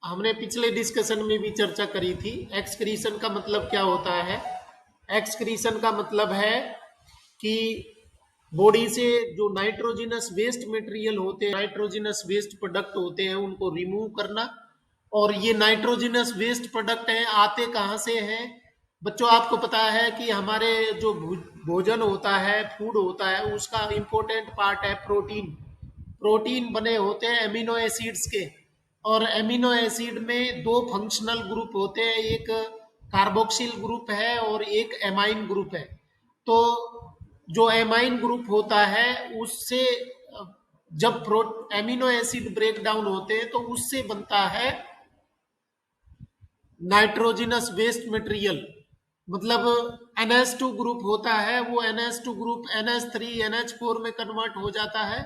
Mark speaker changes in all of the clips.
Speaker 1: हमने पिछले डिस्कशन में भी चर्चा करी थी। एक्सक्रीशन का मतलब क्या होता है? एक्सक्रीशन का मतलब है कि बॉडी से जो नाइट्रोजिनस वेस्ट मटेरियल होते हैं, नाइट्रोजिनस वेस्ट प्रोडक्ट होते हैं, उनको रिमूव करना। और ये नाइट्रोजिनस वेस्ट प्रोडक्ट हैं, आते कहाँ से हैं? बच्चों, आपको पता है कि हमारे जो भोजन होता है, फूड होता है, उसका इम्पोर्टेंट पार्ट है प्रोटीन। प्रोटीन बने होते हैं एमिनो एसिड्स के। और एमिनो एसिड में दो फंक्शनल ग्रुप होते हैं, एक कार्बोक्सिल ग्रुप है और एक एमाइन ग्रुप है। तो जो एमाइन ग्रुप होता है उससे जब एमिनो एसिड ब्रेक डाउन होते हैं तो उससे बनता है नाइट्रोजिनस वेस्ट मटेरियल। मतलब NH2 ग्रुप होता है, वो NH2 ग्रुप NH3 NH4 में कन्वर्ट हो जाता है।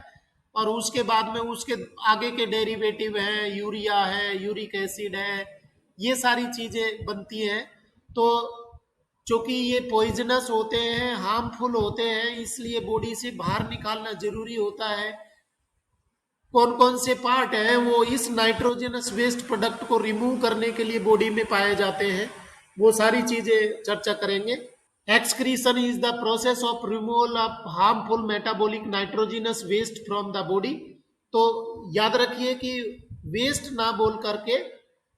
Speaker 1: और उसके बाद में उसके आगे के डेरिवेटिव हैं, यूरिया है, यूरिक एसिड है, ये सारी चीजें बनती हैं। तो चूंकि ये पॉइजनस होते हैं, हार्मफुल होते हैं, इसलिए बॉडी से बाहर निकालना जरूरी होता है। कौन कौन से पार्ट हैं वो इस नाइट्रोजनस वेस्ट प्रोडक्ट को रिमूव करने के लिए बॉडी में पाए जाते हैं, वो सारी चीजें चर्चा करेंगे। Excretion is the process of removal of harmful metabolic nitrogenous waste from the body. तो याद रखिए कि वेस्ट ना बोल करके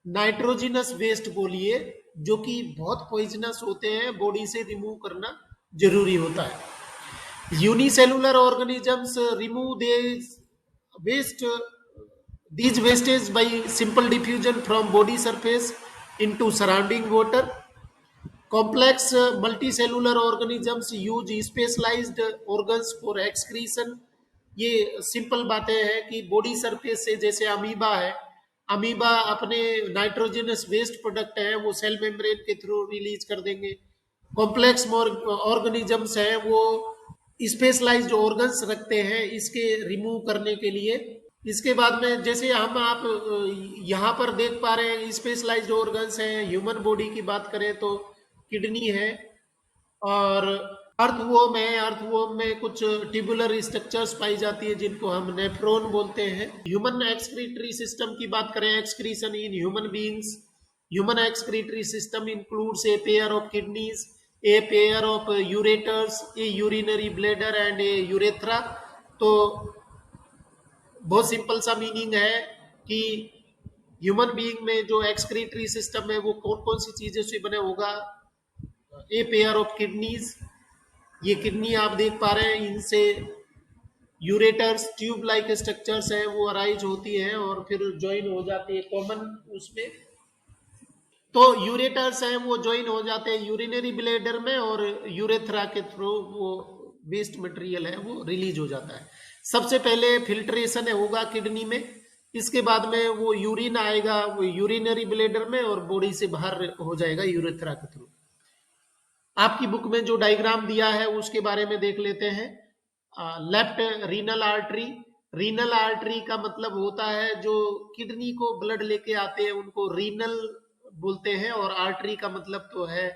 Speaker 1: नाइट्रोजनस वेस्ट बोलिए, जो कि बहुत पॉइजनस होते हैं, बॉडी से रिमूव करना जरूरी होता है। Unicellular organisms remove they waste these wastage by simple diffusion from body surface into surrounding water. Complex multicellular organisms use specialized organs for excretion. ये सिंपल बातें हैं कि बॉडी सरफेस से, जैसे अमीबा है, अमीबा अपने नाइट्रोजनस वेस्ट प्रोडक्ट है वो सेल मेम्ब्रेन के थ्रू रिलीज कर देंगे। कॉम्प्लेक्स ऑर्गेनिजम्स हैं, वो स्पेशलाइज्ड ऑर्गन्स रखते हैं इसके रिमूव करने के लिए। इसके बाद में जैसे हम आप यहाँ पर देख पा रहे हैं स्पेशलाइज्ड ऑर्गन्स हैं। ह्यूमन बॉडी की बात करें तो किडनी है, और अर्थवोम है। अर्थवोम में कुछ ट्यूबुलर स्ट्रक्चर्स पाई जाती है जिनको हम नेफ्रॉन बोलते हैं। ह्यूमन एक्सक्रीटरी सिस्टम की बात करें, excretion in human beings, human excretory system includes a pair of kidneys, a pair of ureters, A urinary bladder and A urethra. तो बहुत सिंपल सा मीनिंग है कि ह्यूमन बीइंग में जो एक्सक्रीटरी सिस्टम है वो कौन कौन सी चीजों से बने होगा। ए पेयर ऑफ किडनीज, ये किडनी आप देख पा रहे हैं, इनसे यूरेटर्स ट्यूब लाइक स्ट्रक्चर्स हैं वो अराइज होती है और फिर ज्वाइन हो जाती है कॉमन उसमें। तो यूरेटर्स हैं वो ज्वाइन हो जाते हैं यूरिनरी ब्लैडर में, और यूरेथ्रा के थ्रू वो वेस्ट मटेरियल है वो रिलीज हो जाता है। सबसे पहले फिल्ट्रेशन होगा किडनी में, इसके बाद में वो यूरिन आएगा वो यूरिनरी ब्लैडर में और बॉडी से बाहर हो जाएगा यूरेथ्रा के थ्रू। आपकी बुक में जो डायग्राम दिया है उसके बारे में देख लेते हैं। Left renal artery, renal artery का मतलब होता है जो किडनी को ब्लड लेके आते हैं उनको रीनल बोलते हैं, और आर्टरी का मतलब तो है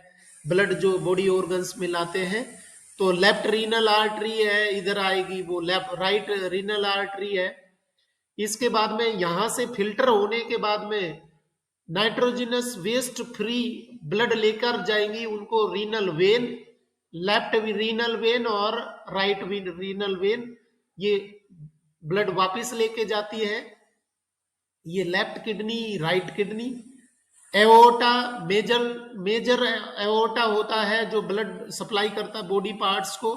Speaker 1: ब्लड जो बॉडी ऑर्गन्स में लाते हैं। तो लेफ्ट रीनल आर्टरी है, इधर आएगी वो लेफ्ट राइट रीनल आर्टरी है। इसके बाद में यहां से फिल्टर होने के बाद में नाइट्रोजनस वेस्ट फ्री ब्लड लेकर जाएंगी उनको renal vein, left renal vein और राइट रीनल वेन, ये ब्लड वापस लेके जाती है। ये left kidney, right kidney. Aorta, major major aorta होता है जो ब्लड सप्लाई करता है बॉडी पार्ट्स को।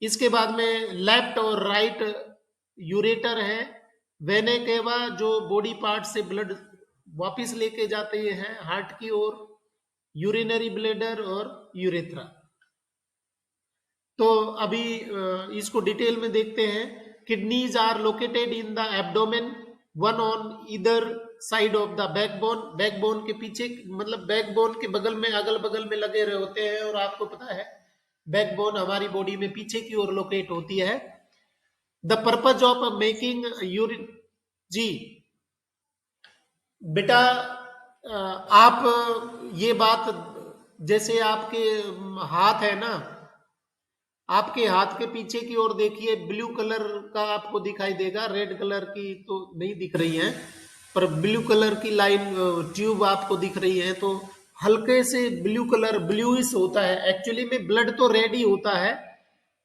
Speaker 1: इसके बाद में लेफ्ट और राइट यूरेटर है। वेने केवा जो बॉडी पार्ट से ब्लड वापिस लेके जाते हैं हार्ट की ओर, यूरिनरी ब्लैडर और यूरेथ्रा। तो अभी इसको डिटेल में देखते हैं। Kidneys are located in the abdomen, one on either side of the backbone. Backbone के पीछे, मतलब बैकबोन के बगल में, अगल बगल में लगे रहे होते हैं, और आपको पता है बैकबोन हमारी बॉडी में पीछे की ओर लोकेट होती है। The purpose of making urine, जी बेटा आप ये बात, जैसे आपके हाथ है ना, आपके हाथ के पीछे की ओर देखिए, ब्लू कलर का आपको दिखाई देगा, रेड कलर की तो नहीं दिख रही है। पर ब्लू कलर की लाइन ट्यूब आपको दिख रही है, तो हल्के से ब्लू कलर ब्लूइश होता है। एक्चुअली में ब्लड तो रेड ही होता है,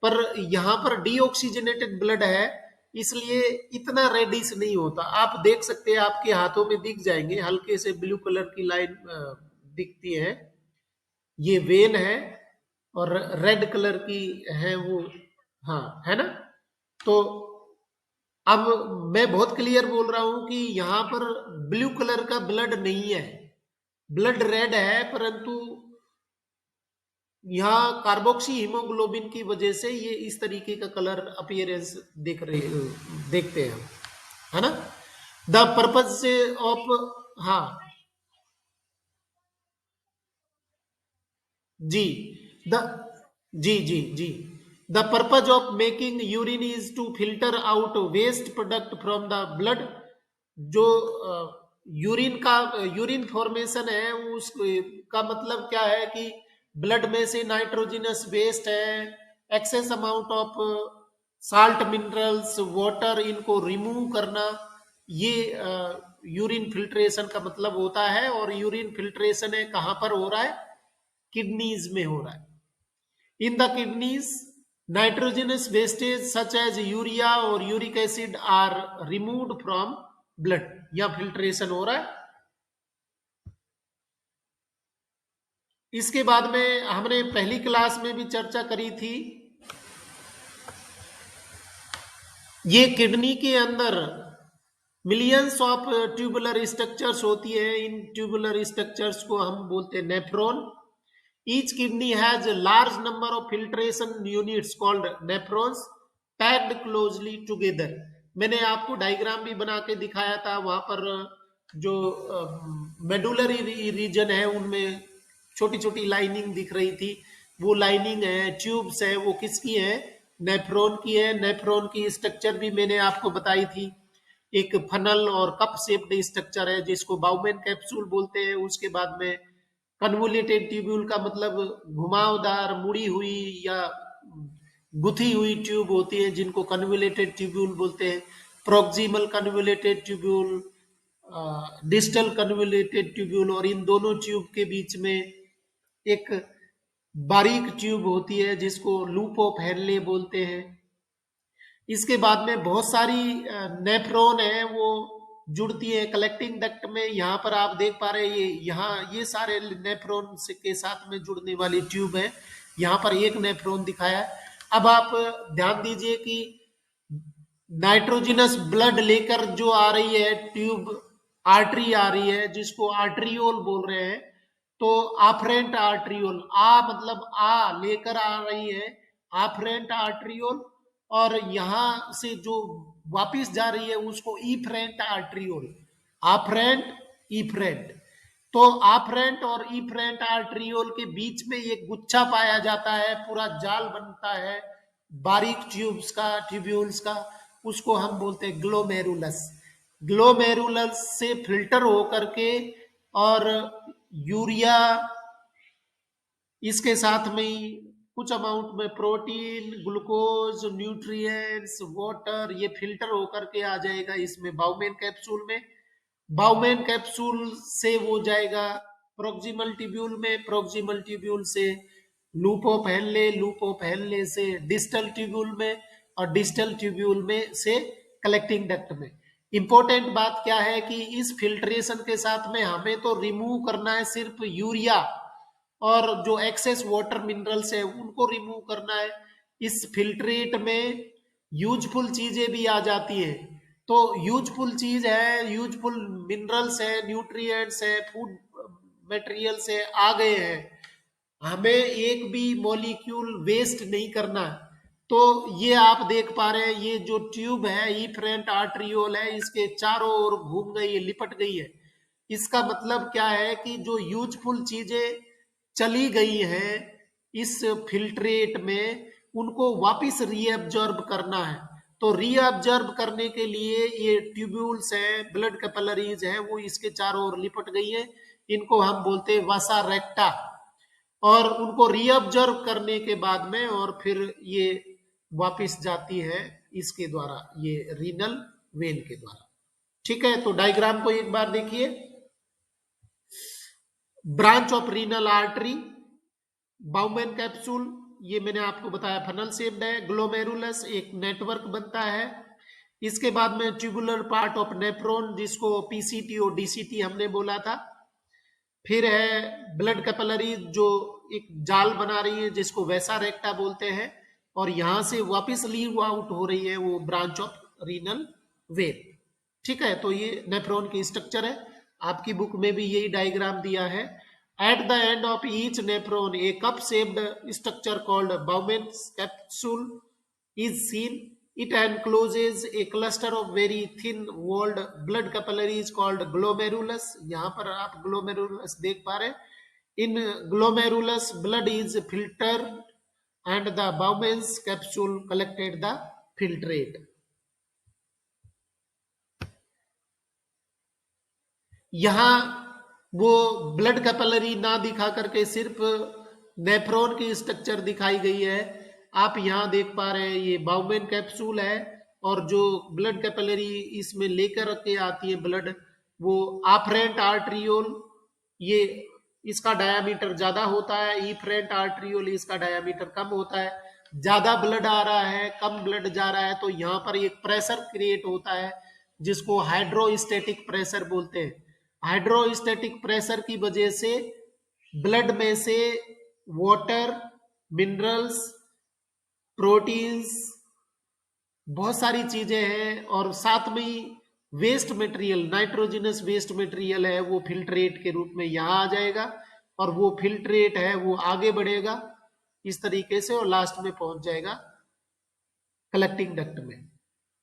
Speaker 1: पर यहाँ पर डीऑक्सीजनेटेड ब्लड है, इसलिए इतना रेडिश नहीं होता। आप देख सकते हैं, आपके हाथों में दिख जाएंगे, हल्के से ब्लू कलर की लाइन दिखती है। ये वेन है और रेड कलर की है वो। हाँ, है ना। तो अब मैं बहुत क्लियर बोल रहा हूं कि यहाँ पर ब्लू कलर का ब्लड नहीं है, ब्लड रेड है, परंतु यहाँ कार्बोक्सी हीमोग्लोबिन की वजह से ये इस तरीके का कलर अपीयरेंस देखते हैं हम, है ना। द पर्पज से ऑफ, हाँ जी, द जी जी जी, the purpose of making urine is to filter out waste product from the blood. जो यूरिन का यूरिन फॉर्मेशन है उस का मतलब क्या है कि ब्लड में से नाइट्रोजिनस वेस्ट है, access amount of salt minerals water, इनको रिमूव करना, ये यूरिन फिल्ट्रेशन का मतलब होता है। और यूरिन फिल्ट्रेशन है कहां पर हो रहा है? किडनीज में हो रहा है। In the kidneys nitrogenous wastage such as urea और uric acid are removed from blood, या फिल्ट्रेशन हो रहा है। इसके बाद में हमने पहली क्लास में भी चर्चा करी थी, ये किडनी के अंदर मिलियंस ऑफ ट्यूबुलर स्ट्रक्चर्स होती है। इन ट्यूबुलर स्ट्रक्चर्स को हम बोलते हैं nephron. Each kidney has large number of filtration units called nephrons packed closely together. मैंने आपको डायग्राम भी बना के दिखाया था, वहां पर जो मेडुलरी रीजन है उनमें छोटी छोटी लाइनिंग दिख रही थी, वो लाइनिंग है, ट्यूब्स है, वो किसकी है? नेफ्रॉन की है। नेफ्रॉन की स्ट्रक्चर भी मैंने आपको बताई थी, एक फनल और कप शेप्ड स्ट्रक्चर है जिसको बाउमेन कैप्सूल बोलते हैं। उसके बाद में कन्वोल्यूटेड ट्यूब्यूल का मतलब घुमावदार मुड़ी हुई या गुथी हुई ट्यूब होती है, जिनको कन्वोल्यूटेड ट्यूब्यूल बोलते हैं। Proximal convoluted tubule, distal convoluted tubule, और इन दोनों ट्यूब के बीच में एक बारीक ट्यूब होती है जिसको लूप ऑफ हेनले बोलते हैं। इसके बाद में बहुत सारी नेफ्रॉन है वो जुड़ती है कलेक्टिंग डक्ट में। यहाँ पर आप देख पा रहे हैं, ये यहाँ ये सारे नेफ्रॉन के साथ में जुड़ने वाली ट्यूब है। यहाँ पर एक नेफ्रॉन दिखाया है। अब आप ध्यान दीजिए कि नाइट्रोजिनस ब्लड लेकर जो आ रही है ट्यूब, आर्टरी आ रही है जिसको आर्ट्रियोल बोल रहे हैं। तो आफरेंट आर्ट्रियोल, आ मतलब आ लेकर आ रही है, आफरेंट आर्ट्रियोल, और यहां से जो वापिस जा रही है उसको इफरेंट आर्ट्रियोल। आफरेंट, इफरेंट। तो आफरेंट और इफरेंट आर्ट्रियोल के बीच में एक गुच्छा पाया जाता है, पूरा जाल बनता है बारीक ट्यूब्स का, ट्यूब्यूल्स का। उसको हम बोलते हैं ग्लोमेरुलस। ग्लोमेरुलस से फिल्टर होकर के और यूरिया, इसके साथ में ही कुछ अमाउंट में प्रोटीन, ग्लूकोज, न्यूट्रिएंट्स, वाटर, ये फिल्टर होकर के आ जाएगा इसमें बाउमेन कैप्सूल में। बाउमेन कैप्सूल से वो जाएगा प्रोक्सिमल ट्यूब्यूल में, प्रोक्सिमल ट्यूब्यूल से loop of Henle, loop of Henle से डिस्टल ट्यूब्यूल में, और डिस्टल ट्यूब्यूल में से कलेक्टिंग डक्ट में। इंपॉर्टेंट बात क्या है कि इस फिल्ट्रेशन के साथ में हमें तो रिमूव करना है सिर्फ यूरिया, और जो एक्सेस वाटर मिनरल्स है उनको रिमूव करना है। इस फिल्ट्रेट में यूजफुल चीजें भी आ जाती है। तो यूजफुल चीज है, यूजफुल मिनरल्स है, न्यूट्रिएंट्स है, फूड मटेरियल्स है, आ गए हैं, हमें एक भी मॉलिक्यूल वेस्ट नहीं करना। तो ये आप देख पा रहे हैं, ये जो ट्यूब है इफरेंट आर्ट्रियोल है, इसके चारों ओर घूम गई है, लिपट गई है। इसका मतलब क्या है कि जो यूजफुल चीजें चली गई हैं इस फिल्ट्रेट में, उनको वापस रीअब्जॉर्ब करना है। तो रीअब्जॉर्ब करने के लिए ये ट्यूब्यूल्स हैं, ब्लड कैपिलरीज हैं, वो इसके चारों ओर लिपट गई है। इनको हम बोलते हैं वसा रेक्टा। और उनको रीअब्जर्व करने के बाद में और फिर ये वापिस जाती है इसके द्वारा, ये रीनल वेन के द्वारा। ठीक है, तो डायग्राम को एक बार देखिए। Branch of renal artery, bowmen capsule, ये मैंने आपको बताया फनल शेप्ड है। ग्लोमेरुलस एक नेटवर्क बनता है। इसके बाद में ट्यूबुलर पार्ट ऑफ नेफ्रॉन, जिसको पीसीटी और डीसीटी हमने बोला था। फिर है ब्लड कैपिलरी, जो एक जाल बना रही है जिसको वैसा रेक्टा बोलते हैं, और यहां से वापस लीव आउट हो रही है वो ब्रांच ऑफ रीनल वेन। ठीक है, तो ये नेफ्रॉन की स्ट्रक्चर है। आपकी बुक में भी यही डायग्राम दिया है। At the end of each nephron a cup shaped structure called Bowman's capsule is seen. It encloses a cluster of very thin walled blood capillaries called glomerulus. यहाँ पर आप glomerulus देख पा रहे हैं। In glomerulus, blood is filtered and the Bowman's capsule collected the filtrate. यहाँ वो blood capillary ना दिखा करके सिर्फ नेफ्रॉन की स्ट्रक्चर दिखाई गई है। आप यहाँ देख पा रहे हैं ये बाउमेन कैप्सूल है, और जो ब्लड कैपिलरी इसमें लेकर के आती है ब्लड, वो आफरेंट आर्ट्रियोल, ये इसका डायामीटर ज्यादा होता है। इफरेंट आर्ट्रियोल इसका डायामीटर कम होता है। ज्यादा ब्लड आ रहा है, कम ब्लड जा रहा है, तो यहाँ पर एक प्रेशर क्रिएट होता है जिसको हाइड्रोस्टेटिक प्रेशर बोलते हैं। हाइड्रोस्टेटिक प्रेशर की वजह से ब्लड में से वाटर, मिनरल्स, प्रोटीन्स, बहुत सारी चीजें हैं, और साथ में ही waste material, nitrogenous waste material है, वो फिल्ट्रेट के रूप में यहां आ जाएगा, और वो फिल्ट्रेट है वो आगे बढ़ेगा इस तरीके से, और लास्ट में पहुंच जाएगा कलेक्टिंग डक्ट में।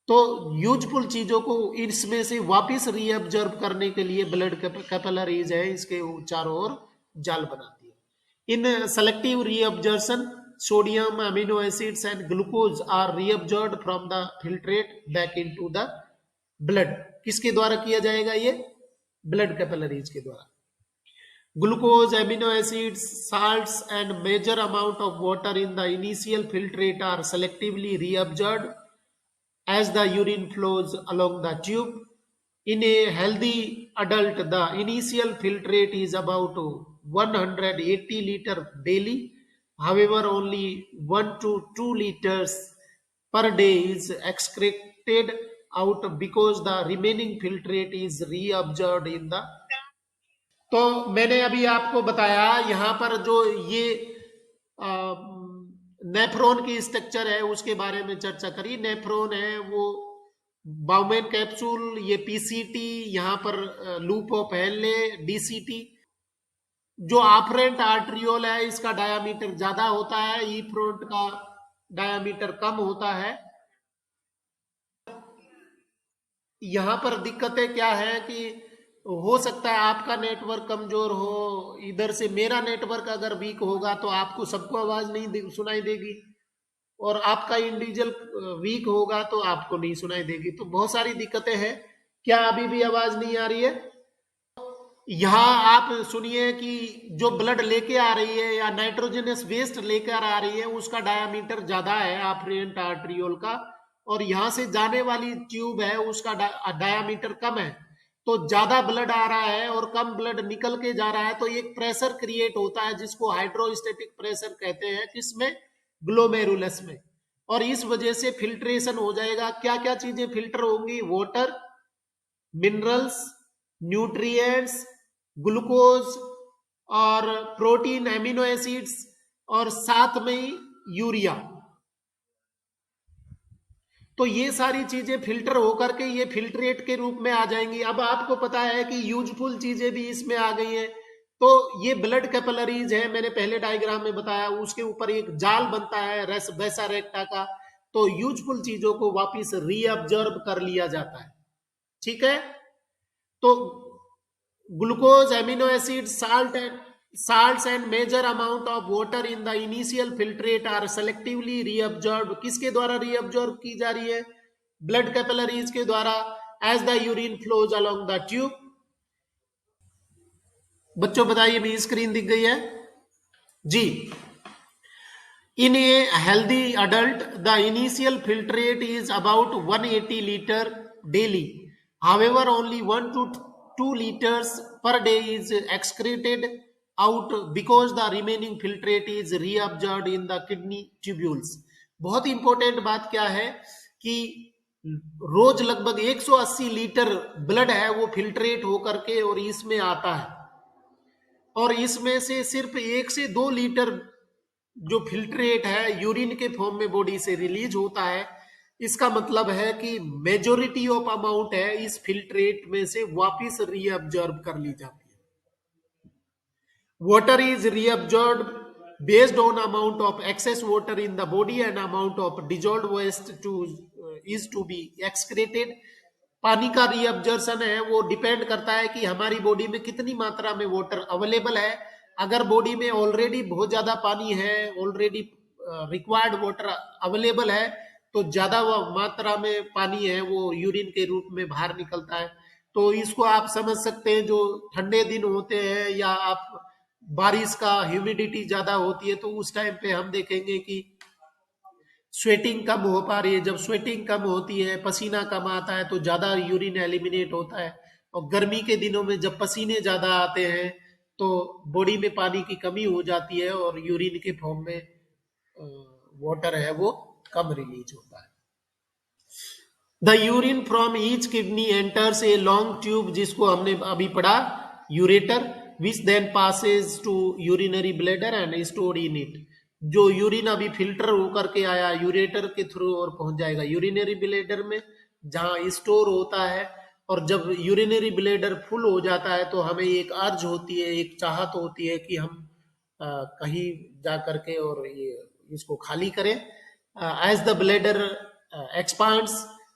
Speaker 1: तो यूजफुल चीजों को इसमें से वापस रीअब्जॉर्ब करने के लिए ब्लड कैपिलरीज है, इसके चारों ओर जाल बनाती है। In selective reabsorption, sodium, amino acids and glucose are reabsorbed from the filtrate back into the blood. किसके द्वारा किया जाएगा ये? ब्लड कैपिलरीज के द्वारा। Glucose, amino acids, salts and major amount of water in the initial filtrate are selectively reabsorbed as the urine flows along the tube. In a healthy adult, the initial filtrate is about 180 liter daily. However, only 1 to 2 liters per day is excreted out because the remaining filtrate is reabsorbed in the। तो मैंने अभी आपको बताया यहाँ पर जो ये nephron की स्ट्रक्चर है उसके बारे में चर्चा करी। नेफ्रॉन है वो बाउमेन कैप्सूल, ये पीसीटी, यहाँ पर लूप ऑफ हेनले, डीसीटी। जो आफरेंट आर्ट्रियोल है इसका डायामीटर ज्यादा होता है, इफ्रंट का डायामीटर कम होता है। यहां पर दिक्कतें क्या है कि हो सकता है आपका नेटवर्क कमजोर हो, इधर से मेरा नेटवर्क अगर वीक होगा तो आपको सबको आवाज नहीं सुनाई देगी, और आपका इंडिविजुअल वीक होगा तो आपको नहीं सुनाई देगी। तो बहुत सारी दिक्कतें हैं। क्या अभी भी आवाज नहीं आ रही है? यहां आप सुनिए कि जो ब्लड लेके आ रही है या नाइट्रोजनस वेस्ट लेकर आ रही है उसका डायामीटर ज्यादा है आफरेंट आर्ट्रियोल का, और यहां से जाने वाली ट्यूब है उसका डायामीटर कम है। तो ज्यादा ब्लड आ रहा है और कम ब्लड निकल के जा रहा है, तो एक प्रेशर क्रिएट होता है जिसको हाइड्रोस्टेटिक प्रेशर कहते हैं। किसमें? ग्लोमेरुलस में। और इस वजह से फिल्ट्रेशन हो जाएगा। क्या क्या चीजें फिल्टर होंगी? वाटर, मिनरल्स, न्यूट्रिएंट्स, ग्लूकोज और प्रोटीन, एमिनो एसिड्स, और साथ में यूरिया। तो ये सारी चीजें फिल्टर होकर के ये फिल्ट्रेट के रूप में आ जाएंगी। अब आपको पता है कि यूजफुल चीजें भी इसमें आ गई हैं। तो ये ब्लड कैपिलरीज है, मैंने पहले डायग्राम में बताया, उसके ऊपर एक जाल बनता है वैसा रेक्टा का। तो यूजफुल चीजों को वापिस रीअब्जॉर्ब कर लिया जाता है। ठीक है, तो glucose, amino acid, salts and major amount of water in the initial filtrate are selectively reabsorbed. किसके द्वारा reabsorb की जा रही है? ब्लड कैपिलरीज के द्वारा, as the urine flows along the tube. बच्चों बताइए, भी स्क्रीन दिख गई है जी। In a healthy adult, the initial filtrate is about 180 liter daily. However, only 1 to 2 liters per day is excreted out because the remaining filtrate is reabsorbed in the kidney tubules. बहुत important बात क्या है कि रोज लगभग 180 litre blood है वो filtrate होकर के और इसमें आता है, और इसमें से सिर्फ 1 से 2 लीटर जो फिल्ट्रेट है यूरिन के फॉर्म में बॉडी से रिलीज होता है। इसका मतलब है कि मेजोरिटी ऑफ अमाउंट है इस फिल्ट्रेट में से वापस रीअब्जॉर्ब कर ली जाती है। Water is reabsorb based on amount of excess water in the body and amount of dissolved waste to is to be excreted. पानी का रीअब्जॉर्प्शन है वो डिपेंड करता है कि हमारी बॉडी में कितनी मात्रा में वाटर अवेलेबल है। अगर बॉडी में ऑलरेडी बहुत ज्यादा पानी है, ऑलरेडी रिक्वायर्ड वाटर अवेलेबल है, तो ज्यादा मात्रा में पानी है वो यूरिन के रूप में बाहर निकलता है। तो इसको आप समझ सकते हैं, जो ठंडे दिन होते हैं या आप बारिश का ह्यूमिडिटी ज्यादा होती है तो उस टाइम पे हम देखेंगे कि स्वेटिंग कम हो पा रही है। जब स्वेटिंग कम होती है, पसीना कम आता है, तो ज्यादा यूरिन एलिमिनेट होता है। और गर्मी के दिनों में जब पसीने ज्यादा आते हैं तो बॉडी में पानी की कमी हो जाती है और यूरिन के फॉर्म में वाटर है वो कम रिलीज होता है। The urine from each kidney enters a long tube, जिसको हमने अभी पढ़ा ureter, which then passes to urinary bladder and stored in it. जो यूरिन अभी फिल्टर होकर के आया यूरेटर के थ्रू और पहुंच जाएगा यूरिनरी ब्लेडर में, जहां स्टोर होता है। और जब यूरिनरी ब्लेडर फुल हो जाता है तो हमें एक अर्ज होती है, एक चाहत होती है कि हम कहीं जा करके और ये इसको खाली करें। As the bladder expands,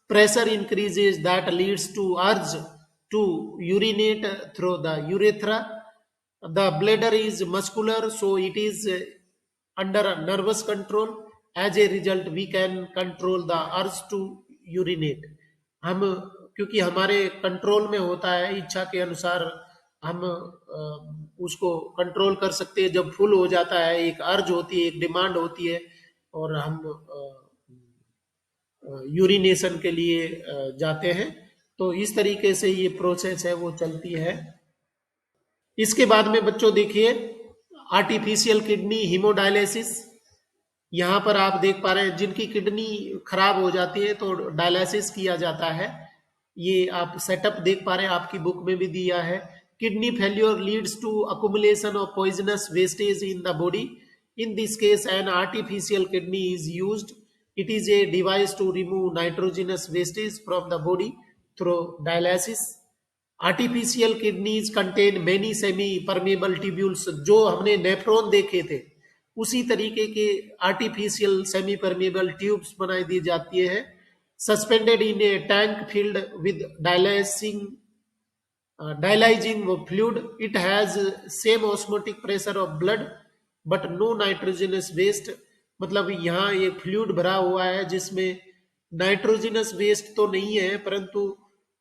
Speaker 1: pressure increases that leads to urge to urinate through the urethra. The bladder is muscular, so it is under nervous control. As a result, we can control the urge to urinate. हम क्योंकि हमारे control में होता है, इच्छा के अनुसार हम उसको कंट्रोल कर सकते हैं। जब फुल हो जाता है, एक अर्ज होती है, एक डिमांड होती है और हम यूरिनेशन के लिए जाते हैं। तो इस तरीके से ये प्रोसेस है वो चलती है। इसके बाद में बच्चों देखिए आर्टिफिशियल किडनी हीमोडायलिसिस। यहाँ पर आप देख पा रहे हैं जिनकी किडनी खराब हो जाती है तो डायलिसिस किया जाता है। ये आप सेटअप देख पा रहे हैं, आपकी बुक में भी दिया है। Kidney failure leads to accumulation of poisonous wastage in the body. In this case an artificial kidney is used. It is a device to remove nitrogenous wastage from the body through dialysis. Artificial kidneys contain many semi-permeable tubules. जो हमने nephron देखे थे उसी तरीके के artificial semi permeable tubes बनाई दी जाती है, suspended in A tank filled with dialyzing fluid. It has same osmotic pressure of blood but no nitrogenous waste. मतलब यहाँ एक फ्लूइड भरा हुआ है जिसमें नाइट्रोजनस वेस्ट तो नहीं है, परंतु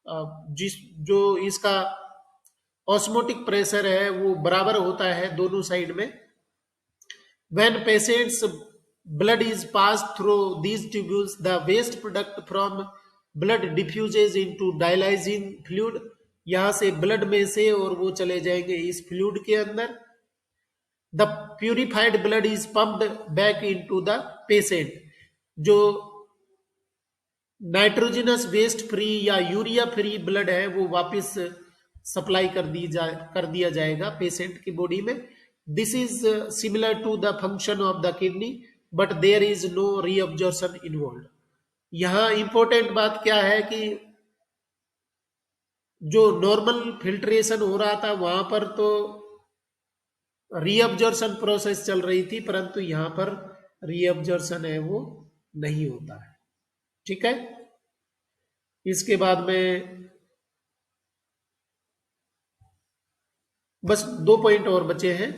Speaker 1: जो इसका ऑस्मोटिक प्रेशर है वो बराबर होता है दोनों साइड में। When patients blood is passed through these tubules, the waste product from blood diffuses into dialyzing fluid. यहां से ब्लड में से और वो चले जाएंगे इस फ्लूइड के अंदर। The purified blood is pumped back into the patient. जो नाइट्रोजनस वेस्ट फ्री या यूरिया फ्री ब्लड है वो वापस सप्लाई कर दिया जाएगा पेशेंट की बॉडी में। This is similar to the function of the kidney but there is no reabsorption involve. यहाँ इंपॉर्टेंट बात क्या है कि जो नॉर्मल फिल्ट्रेशन हो रहा था वहां पर तो रीअब्जॉर्प्शन प्रोसेस चल रही थी, परंतु यहाँ पर रीअब्जॉर्प्शन है वो नहीं होता है। ठीक है, इसके बाद में बस 2 पॉइंट और बचे हैं,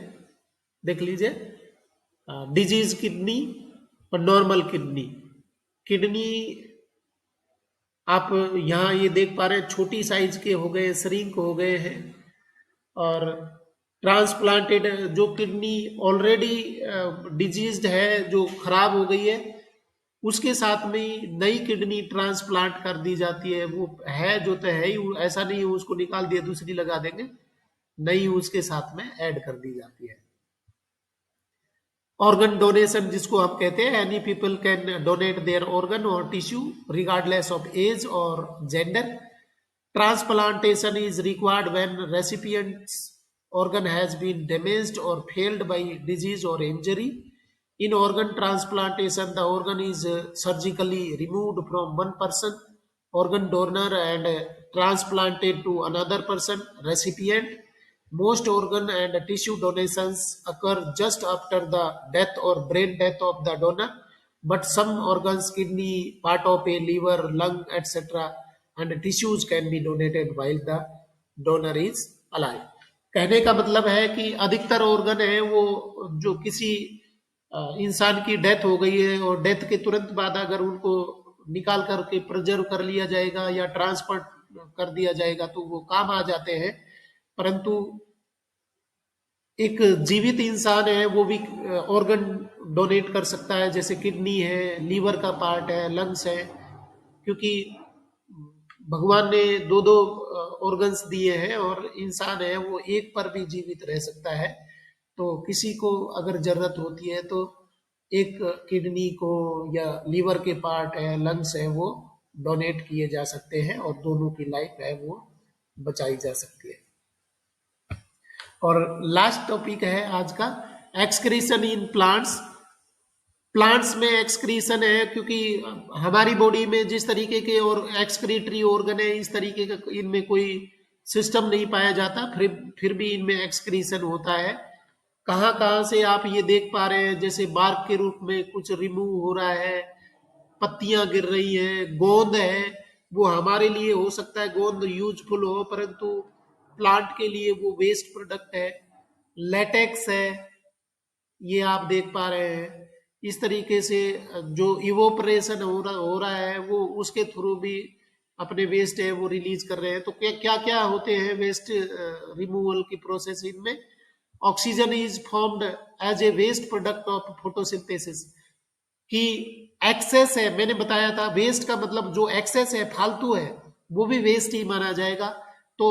Speaker 1: देख लीजिए। डिजीज किडनी और नॉर्मल किडनी। किडनी आप यहां ये देख पा रहे हैं छोटी साइज के हो गए, श्रिंक हो गए हैं। और ट्रांसप्लांटेड जो किडनी ऑलरेडी डिजीज्ड है, जो खराब हो गई है, उसके साथ में ही नई किडनी ट्रांसप्लांट कर दी जाती है। वो है जो तो है ही, ऐसा नहीं है उसको निकाल दिया दूसरी लगा देंगे, नई उसके साथ में ऐड कर दी जाती है। ऑर्गन डोनेशन जिसको हम कहते हैं, any people can donate their organ और टिश्यू रिगार्डलेस ऑफ एज और gender. Transplantation is required when recipient's organ has been damaged or failed by disease or injury. In organ transplantation, the organ is surgically removed from one person, organ donor, and transplanted to another person, recipient. Most organ and tissue donations occur just after the death or brain death of the donor, but some organs, kidney, part of a liver, lung, etc., and tissues can be donated while the donor is alive. कहने का मतलब है कि अधिकतर organ है वो जो किसी इंसान की डेथ हो गई है और डेथ के तुरंत बाद अगर उनको निकाल करके प्रिजर्व कर लिया जाएगा या ट्रांसफर कर दिया जाएगा तो वो काम आ जाते हैं। परंतु एक जीवित इंसान है वो भी ऑर्गन डोनेट कर सकता है, जैसे किडनी है, लीवर का पार्ट है, लंग्स है, क्योंकि भगवान ने दो दो ऑर्गन्स दिए हैं और इंसान है वो एक पर भी जीवित रह सकता है। तो किसी को अगर जरूरत होती है तो एक किडनी को या लीवर के पार्ट है, लंग्स है, वो डोनेट किए जा सकते हैं और दोनों की लाइफ है वो बचाई जा सकती है। और लास्ट टॉपिक है आज का, एक्सक्रीशन इन प्लांट्स। प्लांट्स में एक्सक्रीशन है क्योंकि हमारी बॉडी में जिस तरीके के और एक्सक्रीटरी ऑर्गन है इस तरीके का इनमें कोई सिस्टम नहीं पाया जाता, फिर भी इनमें एक्सक्रीशन होता है। कहाँ कहाँ से आप ये देख पा रहे हैं, जैसे बार्क के रूप में कुछ रिमूव हो रहा है, पत्तियां गिर रही हैं, गोंद है, वो हमारे लिए हो सकता है गोंद यूजफुल हो, परंतु प्लांट के लिए वो वेस्ट प्रोडक्ट है। लेटेक्स है, ये आप देख पा रहे हैं। इस तरीके से जो इवोपरेशन हो रहा है वो उसके थ्रू भी अपने वेस्ट है वो रिलीज कर रहे हैं। तो क्या क्या क्या होते हैं वेस्ट रिमूवल की प्रोसेस इनमें? Oxygen is formed as a waste product of photosynthesis. कि एक्सेस है, मैंने बताया था वेस्ट का मतलब जो एक्सेस है, फालतू है, वो भी वेस्ट ही माना जाएगा। तो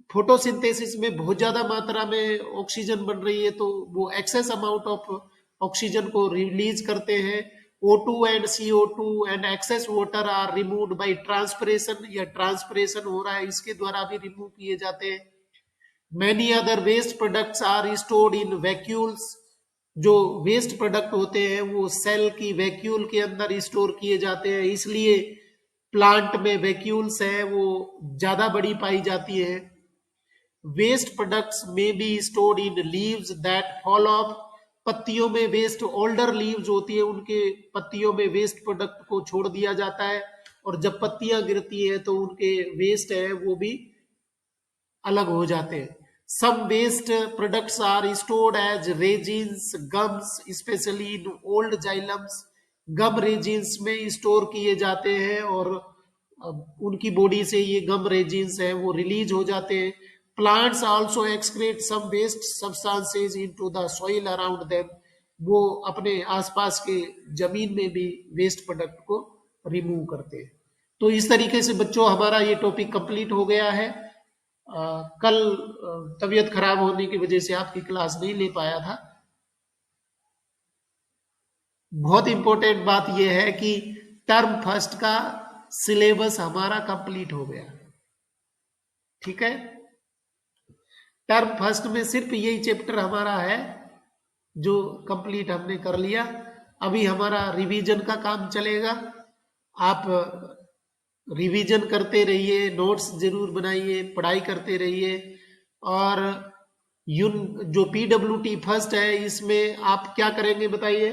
Speaker 1: फोटोसिंथेसिस में बहुत ज्यादा मात्रा में ऑक्सीजन बन रही है तो वो एक्सेस अमाउंट ऑफ ऑक्सीजन को रिलीज करते हैं। O2 and CO2 and excess water are removed by transpiration, या ट्रांसपिरेशन हो रहा है इसके द्वारा भी रिमूव किए जाते हैं। Many other waste products are stored in vacuoles. जो वेस्ट प्रोडक्ट होते हैं वो सेल की वैक्यूल के अंदर स्टोर किए जाते हैं, इसलिए प्लांट में वैक्यूल्स है वो ज्यादा बड़ी पाई जाती है। वेस्ट प्रोडक्ट्स में be stored in leaves that fall of. पत्तियों में वेस्ट, ओल्डर लीव्स होती है उनके पत्तियों में वेस्ट प्रोडक्ट को छोड़ दिया जाता है, और जब पत्तियां गिरती है तो उनके वेस्ट है वो भी अलग हो जाते हैं। Some waste products are stored as resins, gums, specially in old xylems. Gum resins में स्टोर किए जाते हैं और उनकी बॉडी से ये गम रेजिन्स है वो रिलीज हो जाते हैं। Plants also excrete some waste substances into the soil around them. वो अपने आसपास के जमीन में भी वेस्ट प्रोडक्ट को रिमूव करते हैं। तो इस तरीके से बच्चों हमारा ये टॉपिक कंप्लीट हो गया है। कल तबीयत खराब होने की वजह से आपकी क्लास नहीं ले पाया था। बहुत इंपॉर्टेंट बात यह है कि टर्म फर्स्ट का सिलेबस हमारा कंप्लीट हो गया, ठीक है। टर्म फर्स्ट में सिर्फ यही चैप्टर हमारा है जो कंप्लीट हमने कर लिया। अभी हमारा रिवीजन का काम चलेगा। आप रिवीजन करते रहिए, नोट्स जरूर बनाइए, पढ़ाई करते रहिए। और जो PWT फर्स्ट है इसमें आप क्या करेंगे बताइए?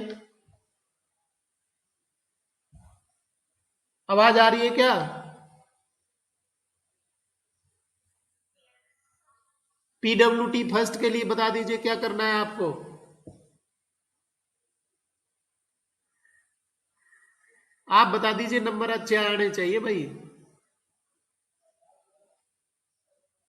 Speaker 1: आवाज आ रही है क्या? PWT फर्स्ट के लिए बता दीजिए क्या करना है आपको। आप बता दीजिए, नंबर अच्छे आने चाहिए भाई।